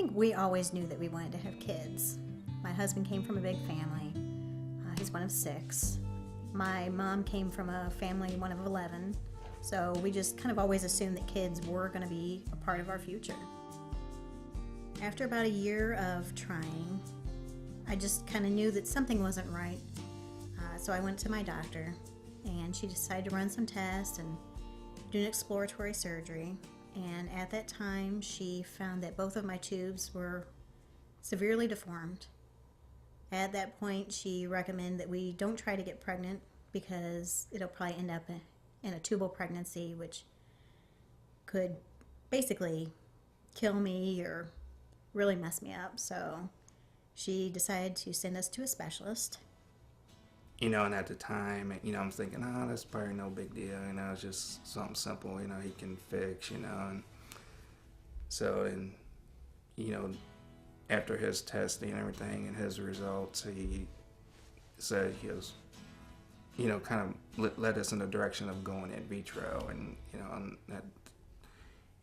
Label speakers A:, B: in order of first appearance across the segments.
A: think we always knew that we wanted to have kids. My husband came from a big family. He's one of 6. My mom came from a family, one of 11. So we just kind of always assumed that kids were going to be a part of our future. After about a year of trying, I just kind of knew that something wasn't right. So I went to my doctor, and she decided to run some tests and do an exploratory surgery. And at that time, she found that both of my tubes were severely deformed. At that point, she recommended that we don't try to get pregnant because it'll probably end up in a tubal pregnancy, which could basically kill me or really mess me up. So she decided to send us to a specialist.
B: And at the time, I'm thinking, oh, that's probably no big deal, it's just something simple, he can fix, and so, after his testing and everything and his results, he said he was, kind of led us in the direction of going in vitro, and, and that,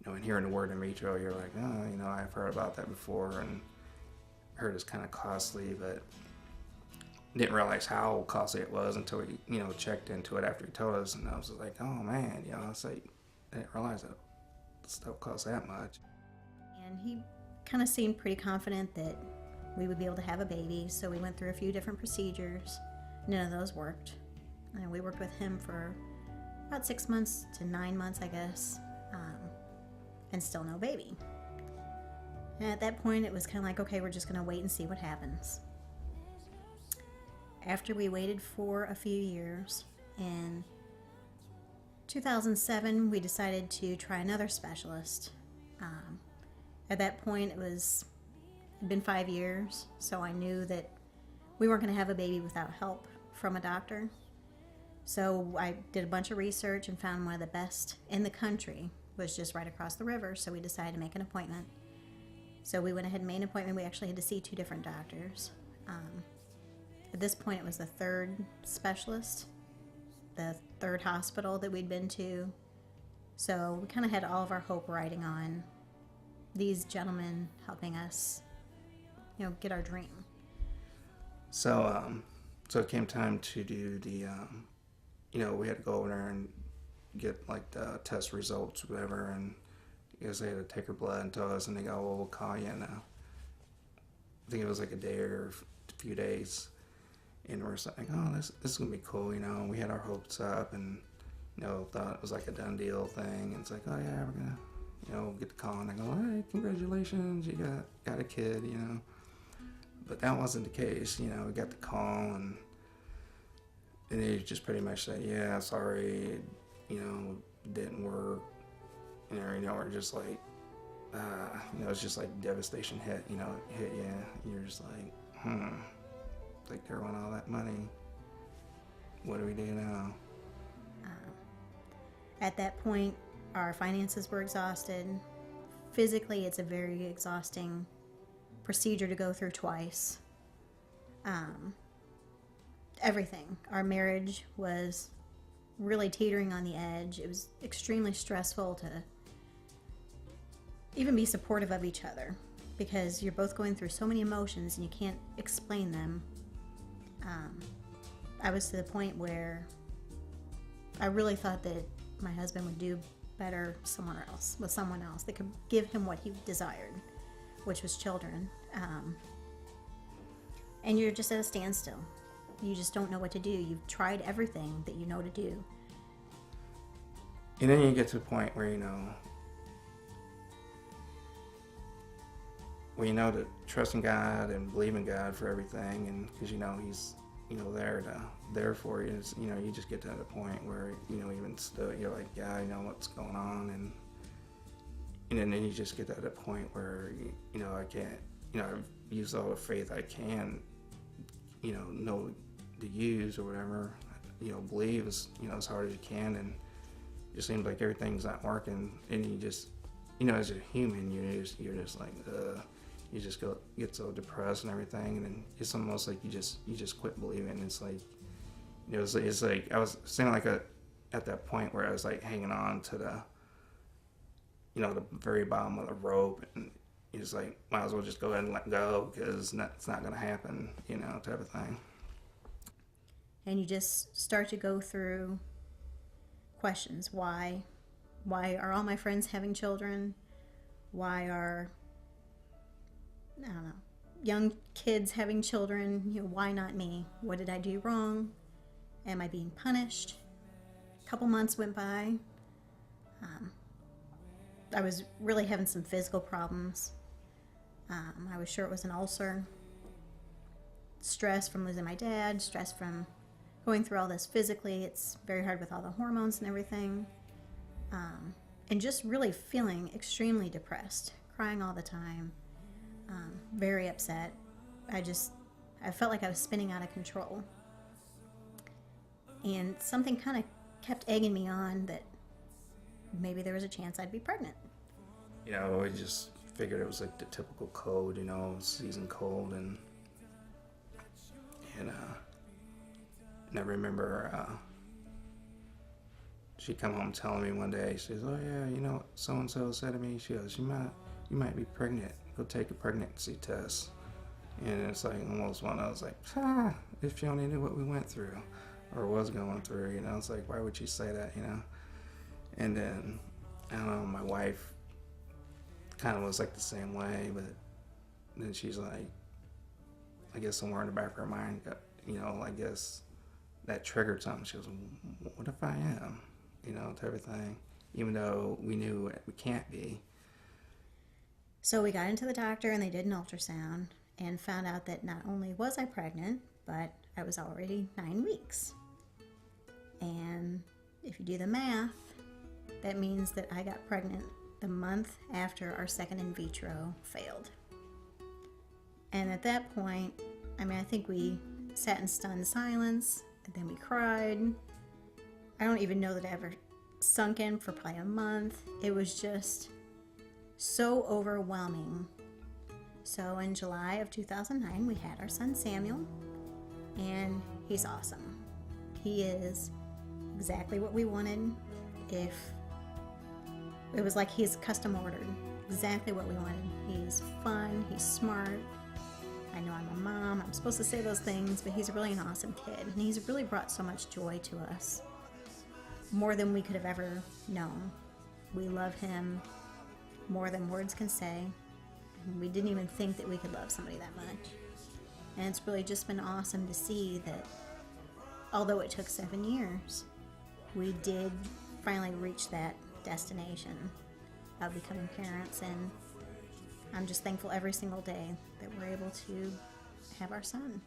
B: and hearing the word in vitro, you're like, oh, I've heard about that before, and heard it's kind of costly, but didn't realize how costly it was until we, checked into it after he told us, and I was like, oh man, it's like, I didn't realize that stuff costs that much.
A: And he kind of seemed pretty confident that we would be able to have a baby, so we went through a few different procedures. None of those worked. And we worked with him for about 6 months to 9 months, I guess, and still no baby. And at that point, it was kind of like, okay, we're just going to wait and see what happens. After we waited for a few years, in 2007, we decided to try another specialist. At that point, it'd been 5 years, so I knew that we weren't going to have a baby without help from a doctor. So I did a bunch of research and found one of the best in the country was just right across the river, so we decided to make an appointment. So we went ahead and made an appointment. We actually had to see 2 different doctors. At this point, it was the 3rd specialist, the 3rd hospital that we'd been to. So we kind of had all of our hope riding on these gentlemen helping us, get our dream.
B: So, so it came time to do the, we had to go over there and get like the test results, whatever, and because they had to take her blood and tell us, and they go, well, we'll call you in, I think it was like a day or a few days. And we're like, oh, this is going to be cool, We had our hopes up and, thought it was like a done deal thing. And it's like, oh, yeah, we're going to, get the call. And I go, hey, congratulations, you got a kid, But that wasn't the case, We got the call and they just pretty much said, yeah, sorry, it didn't work. We're just like, it's just like devastation hit you. You're just like, like they want all that money. What do we do now?
A: At that point, our finances were exhausted. Physically, it's a very exhausting procedure to go through twice. Everything. Our marriage was really teetering on the edge. It was extremely stressful to even be supportive of each other because you're both going through so many emotions and you can't explain them. I was to the point where I really thought that my husband would do better somewhere else, with someone else that could give him what he desired, which was children. And you're just at a standstill. You just don't know what to do. You've tried everything that you know to do.
B: And then you get to the point where, to trust in God and believe in God for everything, and because He's there for you. You just get to the point where even still you're like, yeah, I know what's going on, and then you just get to the point where I can't, I've used all the faith I can, know to use or whatever, believe as as hard as you can, and it just seems like everything's not working, and you just as a human you're just like you just get so depressed and everything, and then it's almost like you just quit believing. It's like it's like I was saying like at that point where I was like hanging on to the the very bottom of the rope, and he's like, might as well just go ahead and let go because it's not going to happen, you know, type of thing.
A: And you just start to go through questions. Why are all my friends having children? Why are, I don't know, young kids having children? You know, why not me? What did I do wrong? Am I being punished? A couple months went by. I was really having some physical problems. I was sure it was an ulcer. Stress from losing my dad, stress from going through all this physically. It's very hard with all the hormones and everything. And just really feeling extremely depressed, crying all the time, very upset. I felt like I was spinning out of control. And something kind of kept egging me on that maybe there was a chance I'd be pregnant.
B: You know, I just figured it was like the typical cold, you know, season cold, and I remember she come home telling me one day, she says, "Oh yeah, you know, so and so said to me, she goes, you might be pregnant. Go take a pregnancy test." And it's like almost one I was like, if you only knew what we went through or was going through, you know, it's like, why would she say that, you know? And then I don't know, my wife kind of was like the same way, but then she's like, I guess somewhere in the back of her mind, you know, I guess that triggered something. She goes, what if I am? You know, type of thing, even though we knew we can't be.
A: So we got into the doctor and they did an ultrasound and found out that not only was I pregnant, but I was already 9 weeks. And if you do the math, that means that I got pregnant the month after our second in vitro failed. And at that point, I mean, I think we sat in stunned silence, and then we cried. I don't even know that I ever sunk in for probably a month. It was just so overwhelming. So in July of 2009, we had our son Samuel, and he's awesome. He is exactly what we wanted. If it was like he's custom ordered, exactly what we wanted. He's fun, he's smart. I know I'm a mom, I'm supposed to say those things, but he's really an awesome kid, and he's really brought so much joy to us, more than we could have ever known. We love him more than words can say. We didn't even think that we could love somebody that much. And it's really just been awesome to see that although it took 7 years, we did finally reach that destination of becoming parents, and I'm just thankful every single day that we're able to have our son.